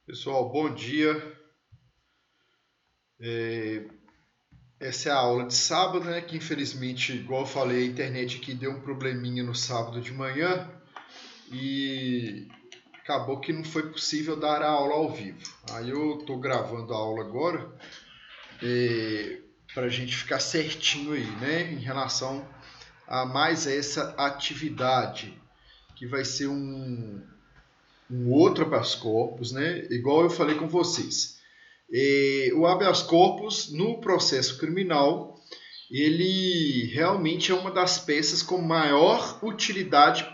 Pessoal, bom dia. Essa é a aula de sábado, né? Que infelizmente, igual eu falei, a internet aqui deu um probleminha no sábado de manhã e acabou que não foi possível dar a aula ao vivo. Aí eu tô gravando a aula agora para a gente ficar certinho aí, né? Em relação a mais essa atividade, que vai ser um outro habeas corpus, né? Igual eu falei com vocês. O habeas corpus no processo criminal, ele realmente é uma das peças com maior utilidade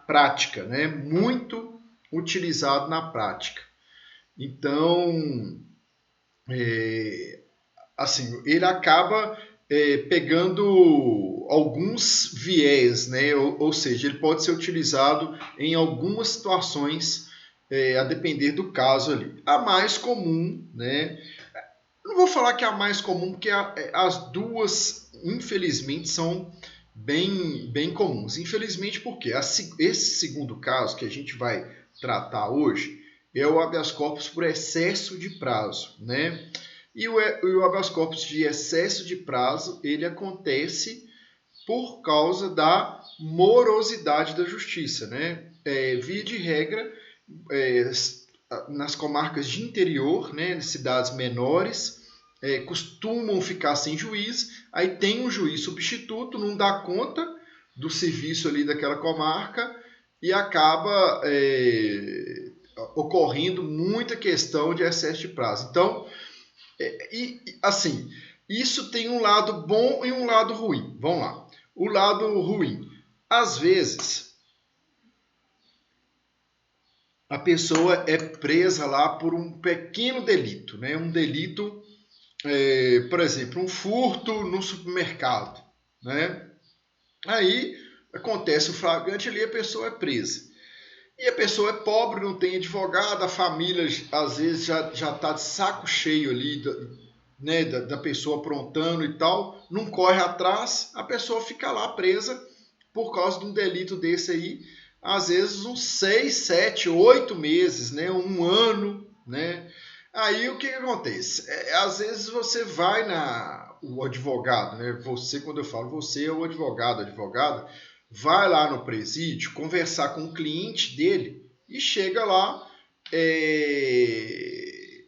prática, né? Muito utilizado na prática. Então, assim, ele acaba pegando alguns viés, né? Ou seja, ele pode ser utilizado em algumas situações, a depender do caso ali. A mais comum, né? Não vou falar que é a mais comum, porque as duas, infelizmente, são bem comuns. Infelizmente, porque esse segundo caso que a gente vai tratar hoje é o habeas corpus por excesso de prazo, né? E o habeas corpus de excesso de prazo, ele acontece por causa da morosidade da justiça, né? Via de regra, é, nas comarcas de interior, né, cidades menores, costumam ficar sem juiz, aí tem um juiz substituto, não dá conta do serviço ali daquela comarca e acaba ocorrendo muita questão de excesso de prazo. Então, assim, isso tem um lado bom e um lado ruim. Vamos lá. O lado ruim. Às vezes, a pessoa é presa lá por um pequeno delito, né? Um delito, por exemplo, um furto no supermercado, né? Aí acontece o flagrante ali, a pessoa é presa. E a pessoa é pobre, não tem advogado, a família às vezes já está de saco cheio ali, né, da pessoa aprontando e tal, não corre atrás, a pessoa fica lá presa por causa de um delito desse aí, às vezes uns 6, 7, 8 meses, né, um ano, né? Aí o que acontece? Às vezes você vai o advogado, né? Você, quando eu falo você, é o advogado, advogada, vai lá no presídio conversar com o cliente dele e chega lá,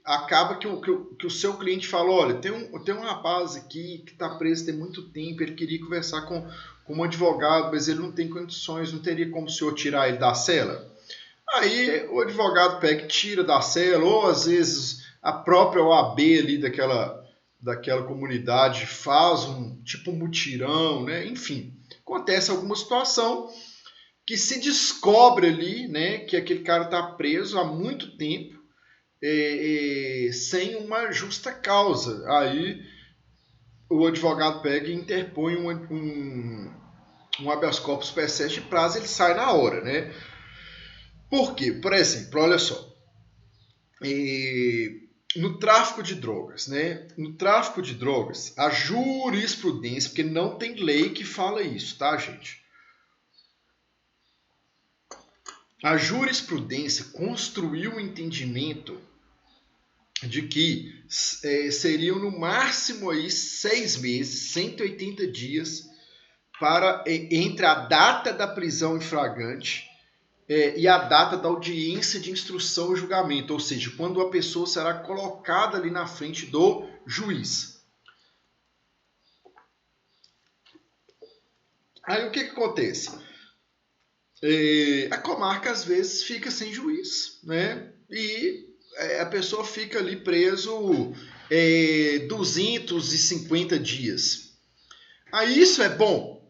acaba que o seu cliente fala, olha, tem um rapaz aqui que está preso tem muito tempo, ele queria conversar com um advogado, mas ele não tem condições, não teria como o senhor tirar ele da cela? Aí o advogado pega e tira da cela, ou às vezes a própria OAB ali daquela comunidade faz um tipo mutirão, né? Enfim, acontece alguma situação que se descobre ali, né, que aquele cara está preso há muito tempo, sem uma justa causa. Aí o advogado pega e interpõe um habeas corpus per excesso de prazo, ele sai na hora, né? Por quê? Por exemplo, olha só, no tráfico de drogas, né? No tráfico de drogas, a jurisprudência, porque não tem lei que fala isso, tá, gente? A jurisprudência construiu o entendimento de que seriam no máximo aí 6 meses, 180 dias, para entre a data da prisão em flagrante e a data da audiência de instrução e julgamento, ou seja, quando a pessoa será colocada ali na frente do juiz. Aí o que acontece? A comarca às vezes fica sem juiz, né? E a pessoa fica ali preso 250 dias. Aí isso é bom?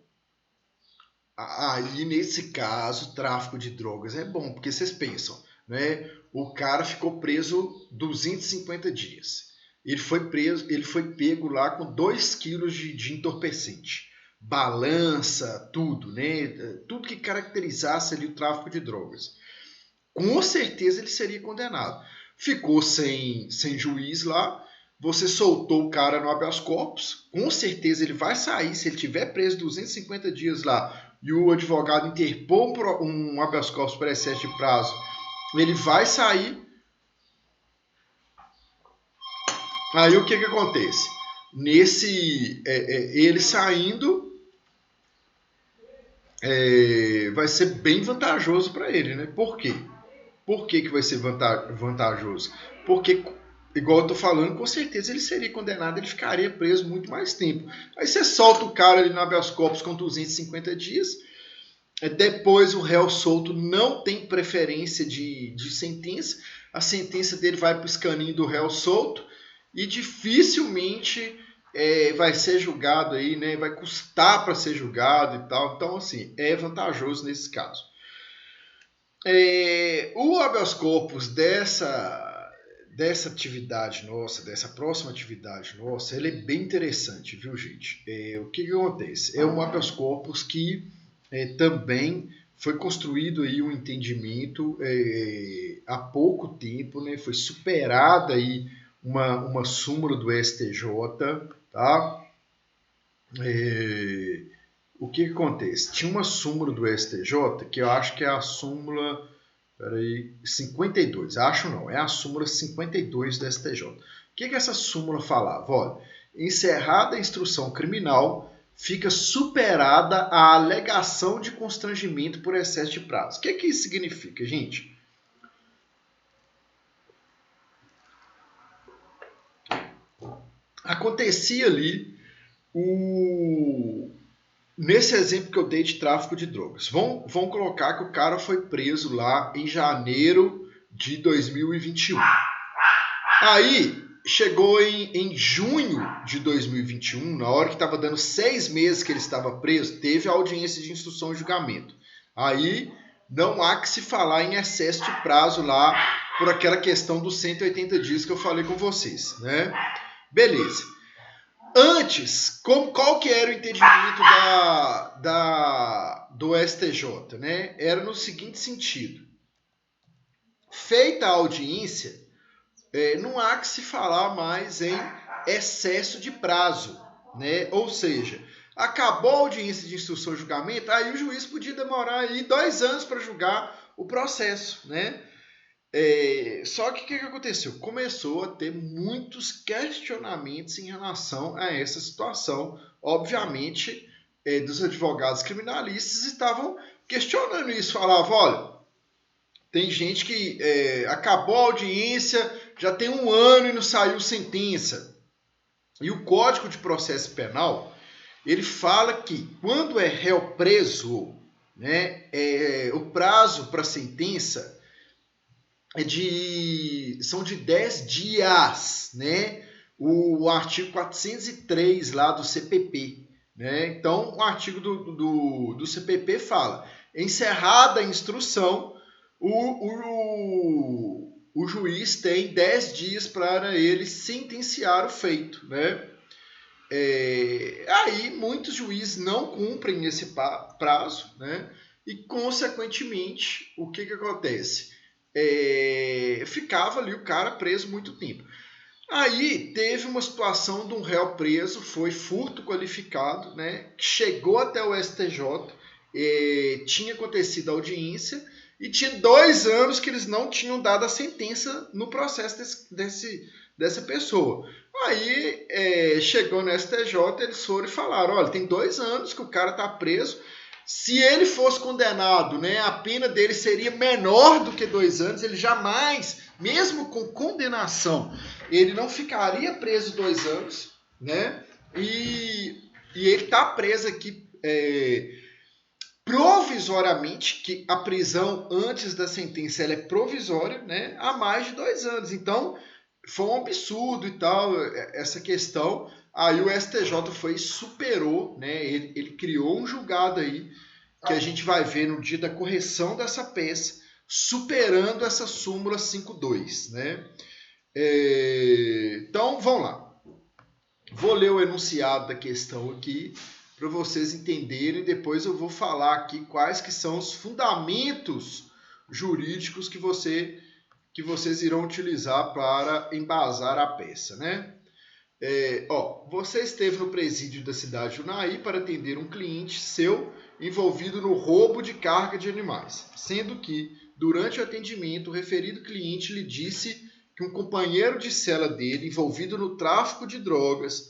Aí nesse caso, tráfico de drogas é bom, porque vocês pensam, né? O cara ficou preso 250 dias. Ele foi pego lá com 2 quilos de entorpecente, balança, tudo, né? Tudo que caracterizasse ali o tráfico de drogas. Com certeza ele seria condenado. Ficou sem juiz lá, você soltou o cara no habeas corpus, com certeza ele vai sair, se ele tiver preso 250 dias lá e o advogado interpor um habeas corpus por excesso de prazo, ele vai sair, Aí o que acontece? Ele saindo, vai ser bem vantajoso para ele, né? Por quê? Por que vai ser vantajoso? Porque, igual eu tô falando, com certeza ele seria condenado, ele ficaria preso muito mais tempo. Aí você solta o cara ali no habeas corpus com 250 dias, depois o réu solto não tem preferência de sentença, a sentença dele vai para o escaninho do réu solto e dificilmente vai ser julgado aí, né? Vai custar para ser julgado e tal. Então, assim, é vantajoso nesse caso. O habeas corpus dessa atividade nossa, dessa próxima atividade nossa, ele é bem interessante, viu, gente? O que acontece? É um habeas corpus que também foi construído aí um entendimento há pouco tempo, né? Foi superada aí uma súmula do STJ, tá? O que acontece? Tinha uma súmula do STJ, que eu acho que é a súmula 52. Acho não, é a súmula 52 do STJ. O que essa súmula falava? Olha, encerrada a instrução criminal, fica superada a alegação de constrangimento por excesso de prazo. O que isso significa, gente? Acontecia ali nesse exemplo que eu dei de tráfico de drogas. Vamos colocar que o cara foi preso lá em janeiro de 2021. Aí chegou em junho de 2021, na hora que estava dando 6 meses que ele estava preso, teve a audiência de instrução e julgamento. Aí não há que se falar em excesso de prazo lá por aquela questão dos 180 dias que eu falei com vocês, né? Beleza. Antes, qual que era o entendimento do STJ, né? Era no seguinte sentido. Feita a audiência, não há que se falar mais em excesso de prazo, né? Ou seja, acabou a audiência de instrução e julgamento, aí o juiz podia demorar aí 2 anos para julgar o processo, né? Só que o que aconteceu? Começou a ter muitos questionamentos em relação a essa situação. Obviamente, dos advogados criminalistas estavam questionando isso. Falavam, olha, tem gente que acabou a audiência, já tem 1 ano e não saiu sentença. E o Código de Processo Penal, ele fala que quando é réu preso, né, o prazo para sentença são de 10 dias, né? O artigo 403 lá do CPP, né? Então, o artigo do CPP fala, encerrada a instrução, o juiz tem 10 dias para ele sentenciar o feito, né? Aí, muitos juízes não cumprem esse prazo, né? E, consequentemente, o que acontece? Ficava ali o cara preso muito tempo. Aí teve uma situação de um réu preso, foi furto qualificado, né? Chegou até o STJ, tinha acontecido a audiência e tinha 2 anos que eles não tinham dado a sentença no processo dessa pessoa. Aí chegou no STJ, eles foram e falaram, olha, tem 2 anos que o cara está preso. Se ele fosse condenado, né, a pena dele seria menor do que 2 anos, ele jamais, mesmo com condenação, ele não ficaria preso 2 anos, né? E ele está preso aqui provisoriamente, que a prisão antes da sentença ela é provisória, né, há mais de 2 anos. Então, foi um absurdo e tal, essa questão. Aí o STJ foi e superou, né? Ele criou um julgado aí, que a gente vai ver no dia da correção dessa peça, superando essa súmula 52, né? Então, vamos lá. Vou ler o enunciado da questão aqui, para vocês entenderem, depois eu vou falar aqui quais que são os fundamentos jurídicos que vocês irão utilizar para embasar a peça, né? Você esteve no presídio da cidade de Unai para atender um cliente seu envolvido no roubo de carga de animais, sendo que, durante o atendimento, o referido cliente lhe disse que um companheiro de cela dele, envolvido no tráfico de drogas,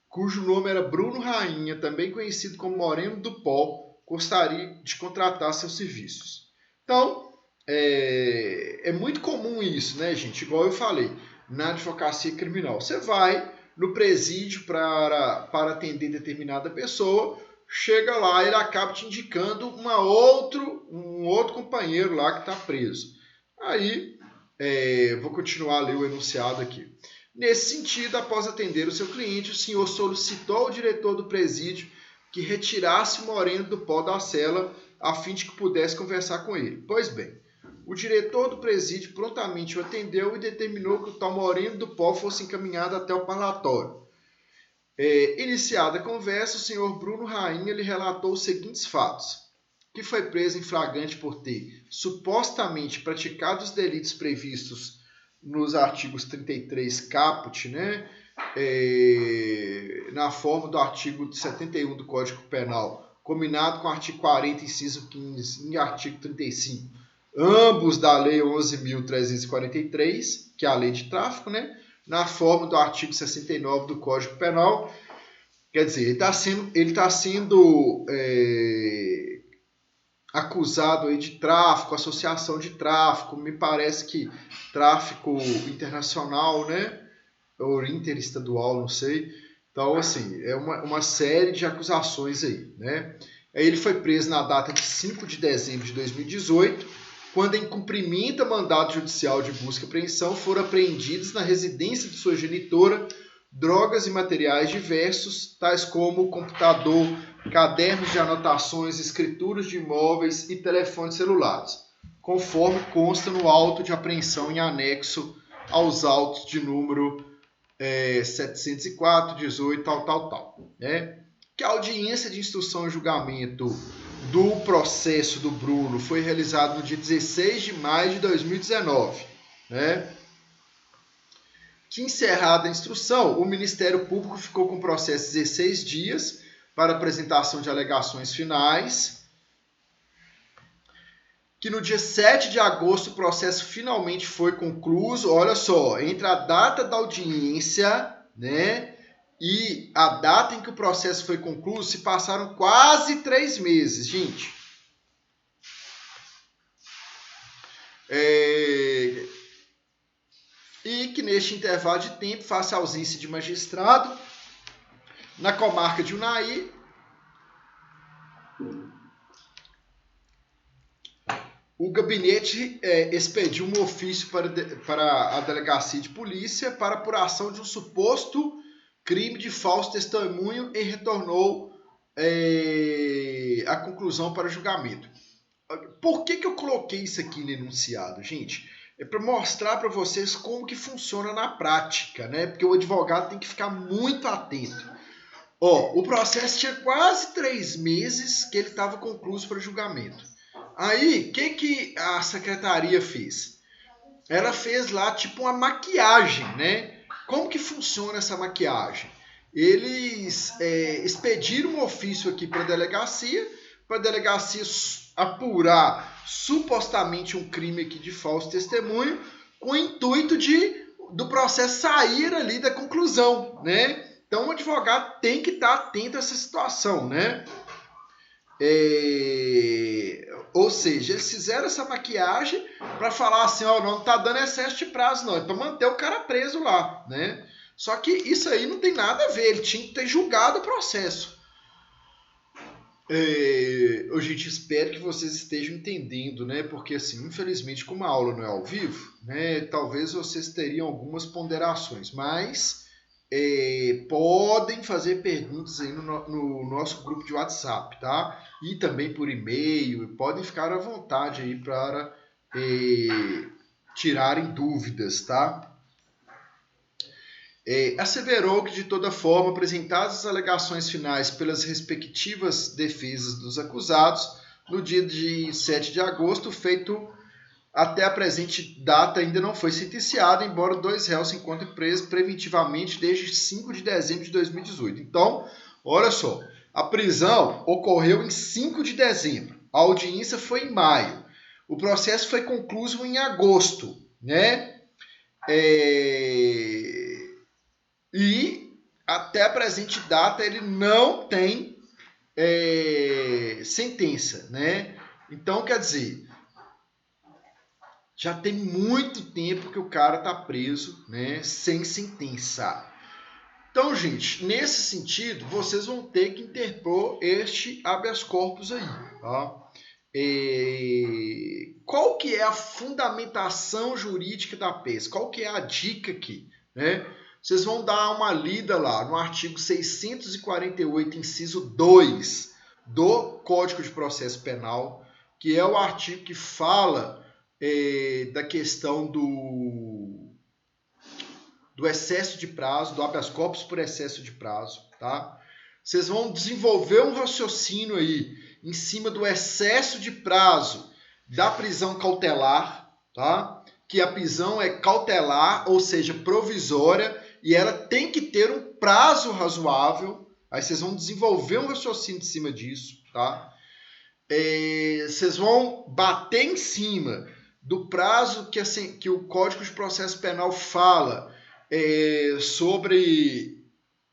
cujo nome era Bruno Rainha, também conhecido como Moreno do Pó, gostaria de contratar seus serviços. Então, é muito comum isso, né, gente? Igual eu falei, na advocacia criminal. Você vai no presídio para atender determinada pessoa, chega lá, ele acaba te indicando um outro companheiro lá que está preso. Aí, vou continuar a ler o enunciado aqui. Nesse sentido, após atender o seu cliente, o senhor solicitou ao diretor do presídio que retirasse o Moreno do Pó da cela a fim de que pudesse conversar com ele. Pois bem, o diretor do presídio prontamente o atendeu e determinou que o tal Moreno do Pó fosse encaminhado até o parlatório. Iniciada a conversa, o senhor Bruno Rainha lhe relatou os seguintes fatos: que foi preso em flagrante por ter supostamente praticado os delitos previstos nos artigos 33 caput, né? Na forma do artigo 71 do Código Penal, combinado com o artigo 40, inciso 15 e artigo 35, ambos da Lei 11.343, que é a lei de tráfico, né? Na forma do artigo 69 do Código Penal. Quer dizer, ele está sendo acusado aí de tráfico, associação de tráfico, me parece que tráfico internacional, né? Ou interestadual, não sei. Então, assim, é uma série de acusações aí, né? Aí ele foi preso na data de 5 de dezembro de 2018, quando, em cumprimento a mandado judicial de busca e apreensão, foram apreendidos na residência de sua genitora drogas e materiais diversos, tais como computador, cadernos de anotações, escrituras de imóveis e telefones celulares, conforme consta no auto de apreensão em anexo aos autos de número 704, 18, tal, né? Que a audiência de instrução e julgamento do processo do Bruno foi realizada no dia 16 de maio de 2019, né? Que, encerrada a instrução, o Ministério Público ficou com o processo 16 dias para apresentação de alegações finais, que no dia 7 de agosto o processo finalmente foi concluído. Olha só, entre a data da audiência, né, e a data em que o processo foi concluído, se passaram quase 3 meses, gente. E que neste intervalo de tempo, face à ausência de magistrado, na comarca de Unai, o gabinete expediu um ofício para a delegacia de polícia para apuração de um suposto crime de falso testemunho e retornou a conclusão para julgamento. Por que eu coloquei isso aqui no enunciado, gente? É para mostrar para vocês como que funciona na prática, né? Porque o advogado tem que ficar muito atento. O processo tinha quase 3 meses que ele estava concluído para julgamento. Aí, o que a secretaria fez? Ela fez lá tipo uma maquiagem, né? Como que funciona essa maquiagem? Eles expediram um ofício aqui para a delegacia apurar supostamente um crime aqui de falso testemunho, com o intuito do processo sair ali da conclusão, né? Então o advogado tem que estar atento a essa situação, né? Ou seja, eles fizeram essa maquiagem para falar assim, não está dando excesso de prazo, não, é para manter o cara preso lá, né? Só que isso aí não tem nada a ver, ele tinha que ter julgado o processo. Gente, espero que vocês estejam entendendo, né? Porque, assim, infelizmente, como a aula não é ao vivo, né? Talvez vocês teriam algumas ponderações, mas podem fazer perguntas aí no nosso grupo de WhatsApp, tá? E também por e-mail, podem ficar à vontade aí para tirarem dúvidas, tá? Asseverou que, de toda forma, apresentadas as alegações finais pelas respectivas defesas dos acusados, no dia de 7 de agosto, o feito até a presente data ainda não foi sentenciado, embora 2 réus se encontrem presos preventivamente desde 5 de dezembro de 2018. Então, olha só, a prisão ocorreu em 5 de dezembro, a audiência foi em maio, o processo foi concluído em agosto, né? E até a presente data ele não tem sentença, né? Então, quer dizer, já tem muito tempo que o cara está preso, né, sem sentença. Então, gente, nesse sentido, vocês vão ter que interpor este habeas corpus aí, tá? Qual que é a fundamentação jurídica da PES? Qual que é a dica aqui, né? Vocês vão dar uma lida lá no artigo 648, inciso 2 do Código de Processo Penal, que é o artigo que fala da questão do excesso de prazo, do habeas corpus por excesso de prazo, tá? Vocês vão desenvolver um raciocínio aí em cima do excesso de prazo da prisão cautelar, tá? Que a prisão é cautelar, ou seja, provisória, e ela tem que ter um prazo razoável. Aí vocês vão desenvolver um raciocínio em cima disso, tá? Vocês vão bater em cima do prazo que o Código de Processo Penal fala sobre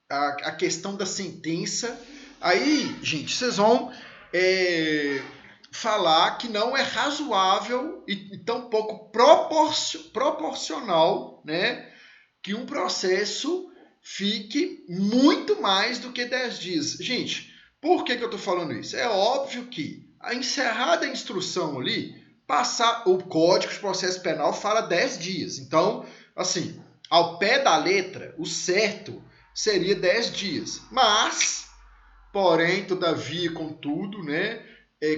a questão da sentença. Aí, gente, vocês vão falar que não é razoável e tampouco proporcional, né, que um processo fique muito mais do que 10 dias. Gente, por que eu estou falando isso? É óbvio que, a encerrada a instrução ali, passar o Código de Processo Penal fala 10 dias. Então, assim, ao pé da letra, o certo seria 10 dias. Mas, porém, todavia, contudo, né,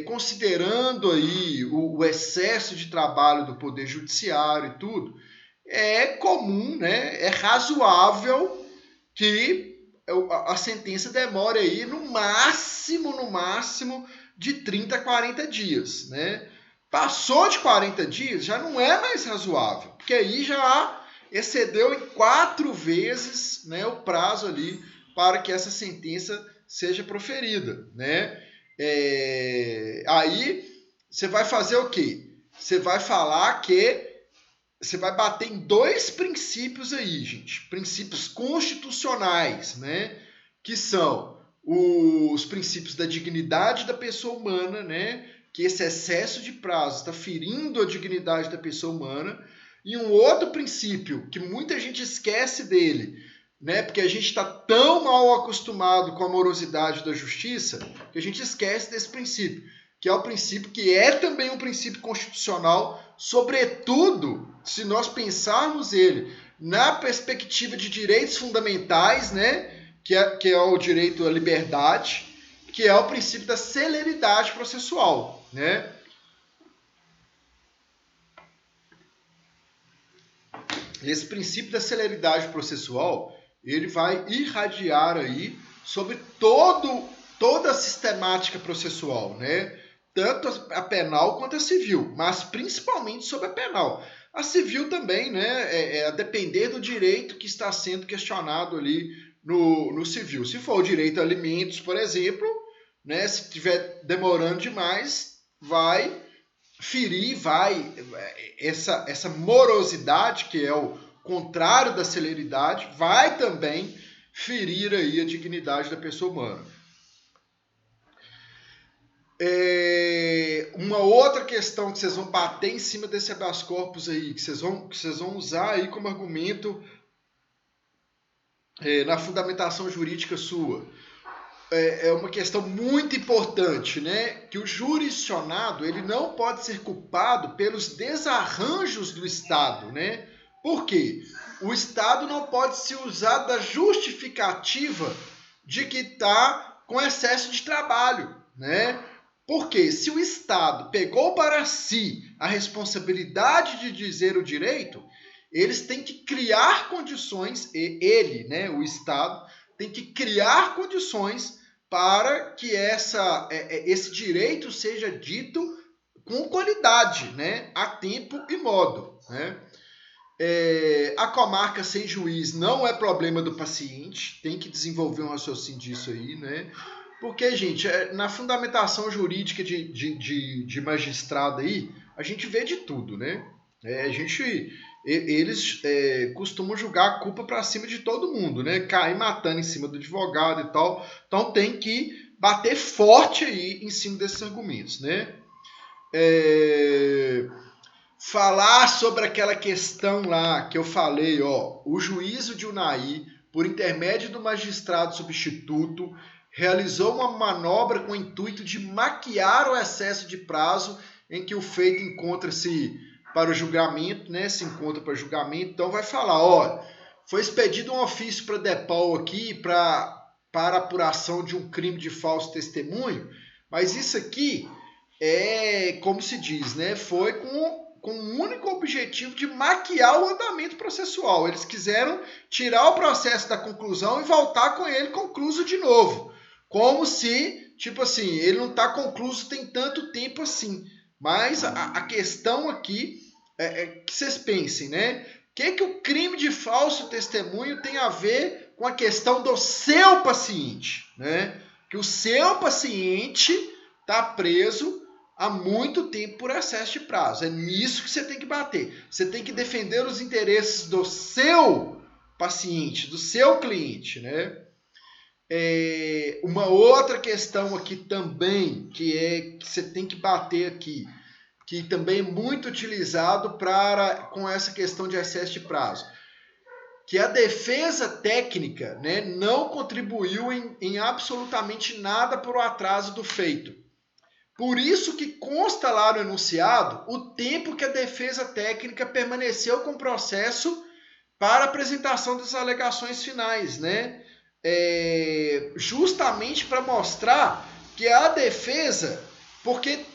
considerando aí o excesso de trabalho do Poder Judiciário e tudo, é comum, né, é razoável que a sentença demore aí no máximo, de 30 a 40 dias, né? Passou de 40 dias, já não é mais razoável, porque aí já excedeu em 4 vezes, né, o prazo ali para que essa sentença seja proferida, né? Aí você vai fazer o quê? Você vai falar que você vai bater em 2 princípios aí, gente. Princípios constitucionais, né? Que são os princípios da dignidade da pessoa humana, né? Que esse excesso de prazo está ferindo a dignidade da pessoa humana. E um outro princípio, que muita gente esquece dele, né? Porque a gente está tão mal acostumado com a morosidade da justiça, que a gente esquece desse princípio, que é o princípio que é também um princípio constitucional, sobretudo se nós pensarmos ele na perspectiva de direitos fundamentais, né, que é o direito à liberdade, que é o princípio da celeridade processual, né? Esse princípio da celeridade processual, ele vai irradiar aí sobre toda a sistemática processual, né? Tanto a penal quanto a civil, mas principalmente sobre a penal. A civil também, né, a depender do direito que está sendo questionado ali no civil. Se for o direito a alimentos, por exemplo, né, se estiver demorando demais, vai ferir, essa morosidade, que é o contrário da celeridade, vai também ferir aí a dignidade da pessoa humana. Uma outra questão que vocês vão bater em cima desse habeas corpus aí, que vocês vão usar aí como argumento na fundamentação jurídica sua, é uma questão muito importante, né? Que o jurisdicionado ele não pode ser culpado pelos desarranjos do Estado, né? Por quê? O Estado não pode se usar da justificativa de que está com excesso de trabalho, né? Porque se o Estado pegou para si a responsabilidade de dizer o direito, eles têm que criar condições, ele, né, o Estado, tem que criar condições para que esse direito seja dito com qualidade, né, a tempo e modo, né? A comarca sem juiz não é problema do paciente, tem que desenvolver um raciocínio disso aí, né? Porque, gente, na fundamentação jurídica de magistrado aí, a gente vê de tudo, né? Eles costumam jogar a culpa para cima de todo mundo, né? Cair matando em cima do advogado e tal. Então tem que bater forte aí em cima desses argumentos, né? Falar sobre aquela questão lá que eu falei, ó, o juízo de Unai, por intermédio do magistrado substituto, realizou uma manobra com o intuito de maquiar o excesso de prazo em que o feito encontra-se para o julgamento, né? Se encontra para julgamento, então vai falar, ó, foi expedido um ofício para DEPOL aqui para apuração de um crime de falso testemunho, mas isso aqui como se diz, né? Foi com o único objetivo de maquiar o andamento processual. Eles quiseram tirar o processo da conclusão e voltar com ele concluso de novo. Como se, tipo assim, ele não está concluso tem tanto tempo assim. Mas a questão aqui é que vocês pensem, né? O que o crime de falso testemunho tem a ver com a questão do seu paciente, né? Que o seu paciente está preso há muito tempo por excesso de prazo. É nisso que você tem que bater. Você tem que defender os interesses do seu paciente, do seu cliente, né? Uma outra questão aqui também, que você tem que bater aqui, que também é muito utilizado com essa questão de excesso de prazo, que a defesa técnica, né, não contribuiu em absolutamente nada para o atraso do feito. Por isso que consta lá no enunciado o tempo que a defesa técnica permaneceu com o processo para apresentação das alegações finais, né? Justamente para mostrar que a defesa, porque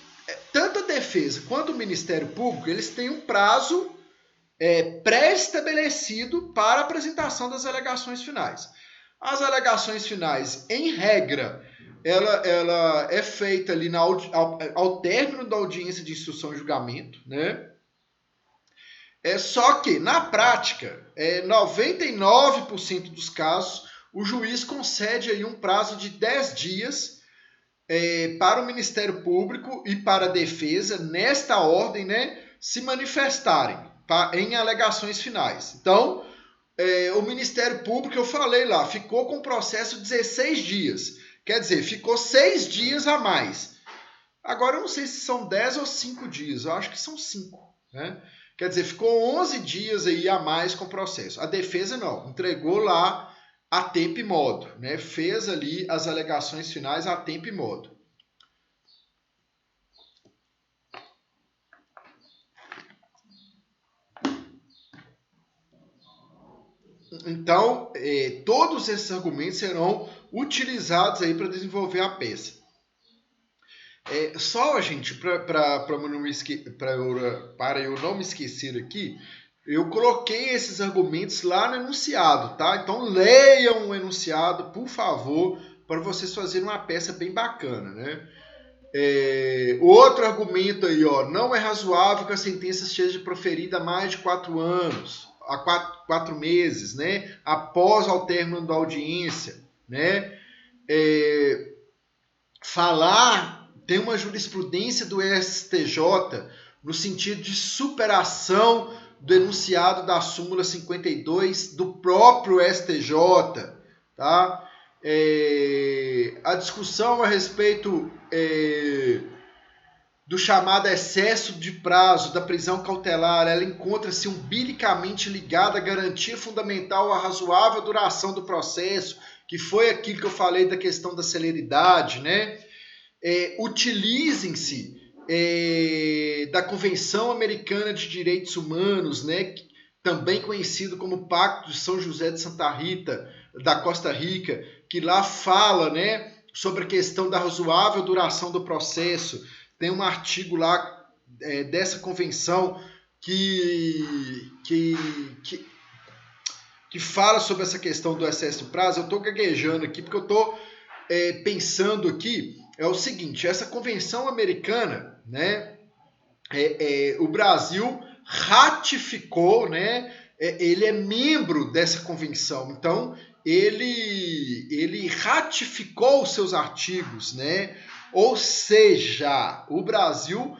tanto a defesa quanto o Ministério Público, eles têm um prazo pré-estabelecido para a apresentação das alegações finais. As alegações finais, em regra, ela é feita ali ao término da audiência de instrução e julgamento, né? Só que, na prática, 99% dos casos, o juiz concede aí um prazo de 10 dias para o Ministério Público e para a defesa, nesta ordem, né, se manifestarem em alegações finais. Então, o Ministério Público, eu falei lá, ficou com o processo 16 dias. Quer dizer, ficou 6 dias a mais. Agora, eu não sei se são 10 ou 5 dias. Eu acho que são 5. Né? Quer dizer, ficou 11 dias aí a mais com o processo. A defesa não. Entregou lá a tempo e modo. Né? Fez ali as alegações finais a tempo e modo. Então, todos esses argumentos serão utilizados aí para desenvolver a peça. Só, gente, para eu não me esquecer aqui, eu coloquei esses argumentos lá no enunciado, tá? Então leiam o enunciado, por favor, para vocês fazerem uma peça bem bacana, né? Outro argumento aí, ó, não é razoável que a sentença seja proferida há mais de 4 anos, há 4 meses, né? Após o término da audiência, né? Tem uma jurisprudência do STJ no sentido de superação do enunciado da súmula 52 do próprio STJ, tá? A discussão a respeito do chamado excesso de prazo da prisão cautelar, ela encontra-se umbilicamente ligada à garantia fundamental à razoável duração do processo, que foi aquilo que eu falei da questão da celeridade, né? Utilizem-se da Convenção Americana de Direitos Humanos, né? Também conhecido como Pacto de São José de Santa Rita, da Costa Rica, que lá fala, né, sobre a questão da razoável duração do processo. Tem um artigo lá dessa convenção que fala sobre essa questão do excesso de prazo. Eu estou gaguejando aqui porque eu estou pensando aqui, é o seguinte, essa convenção americana, né, o Brasil ratificou, né, ele é membro dessa convenção, então ele ratificou os seus artigos, né, ou seja, o Brasil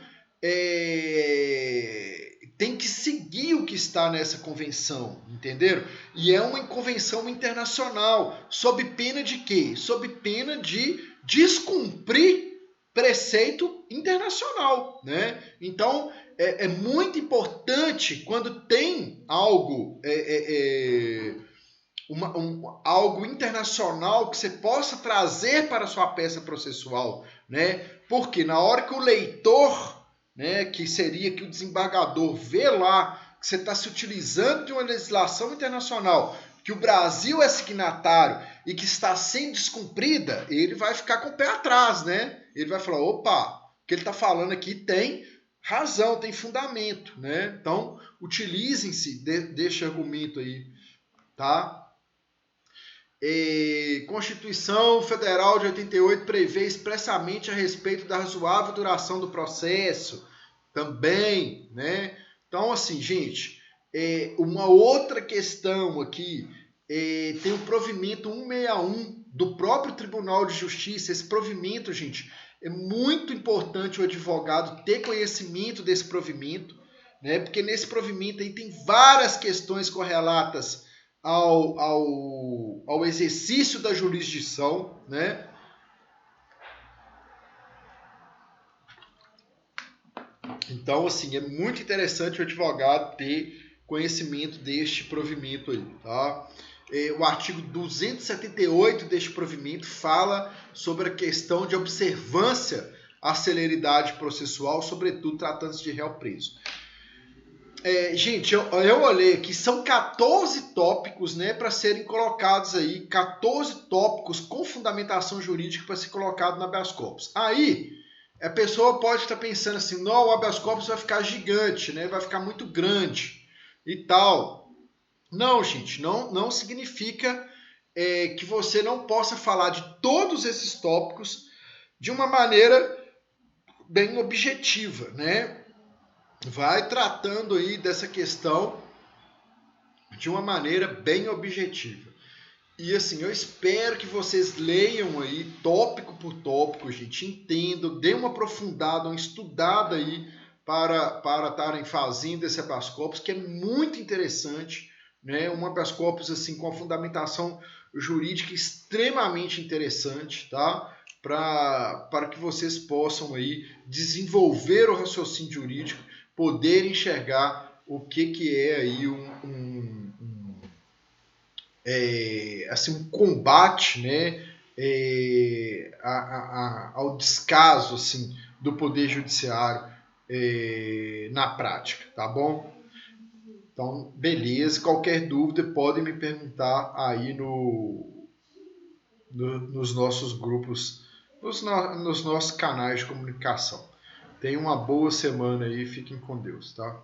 tem que seguir o que está nessa convenção, entenderam? E é uma convenção internacional, sob pena de quê? Sob pena de descumprir preceito internacional, né? Então, é muito importante quando tem algo, algo internacional que você possa trazer para a sua peça processual, né? Porque na hora que o leitor, né, que seria que o desembargador vê lá que você está se utilizando de uma legislação internacional, que o Brasil é signatário e que está sendo descumprida, ele vai ficar com o pé atrás, né? Ele vai falar, opa, o que ele está falando aqui tem razão, tem fundamento, né? Então, utilizem-se deste argumento aí, tá? Constituição Federal de 88 prevê expressamente a respeito da razoável duração do processo, também, né? Então, assim, gente, uma outra questão aqui, tem o provimento 161 do próprio Tribunal de Justiça. Esse provimento, gente, é muito importante o advogado ter conhecimento desse provimento, né? Porque nesse provimento aí tem várias questões correlatas ao exercício da jurisdição, né? Então, assim, é muito interessante o advogado ter conhecimento deste provimento aí, tá? O artigo 278 deste provimento fala sobre a questão de observância à celeridade processual, sobretudo tratando-se de réu preso. Gente, eu olhei aqui, são 14 tópicos, né, para serem colocados aí, 14 tópicos com fundamentação jurídica para ser colocado no habeas corpus. Aí, a pessoa pode estar pensando assim, não, o habeas corpus vai ficar gigante, né, vai ficar muito grande e tal. Não, gente, não significa que você não possa falar de todos esses tópicos de uma maneira bem objetiva, né? Vai tratando aí dessa questão de uma maneira bem objetiva. E assim, eu espero que vocês leiam aí tópico por tópico, gente, entendam, dêem uma aprofundada, uma estudada aí para estarem fazendo esse habeas corpus, que é muito interessante, né? Um habeas corpus assim com a fundamentação jurídica extremamente interessante, tá? Para que vocês possam aí desenvolver o raciocínio jurídico, poder enxergar o que é aí assim, um combate, né, ao descaso assim, do Poder Judiciário na prática, tá bom? Então, beleza. Qualquer dúvida podem me perguntar aí nos nossos grupos, nos nossos canais de comunicação. Tenham uma boa semana aí, fiquem com Deus, tá?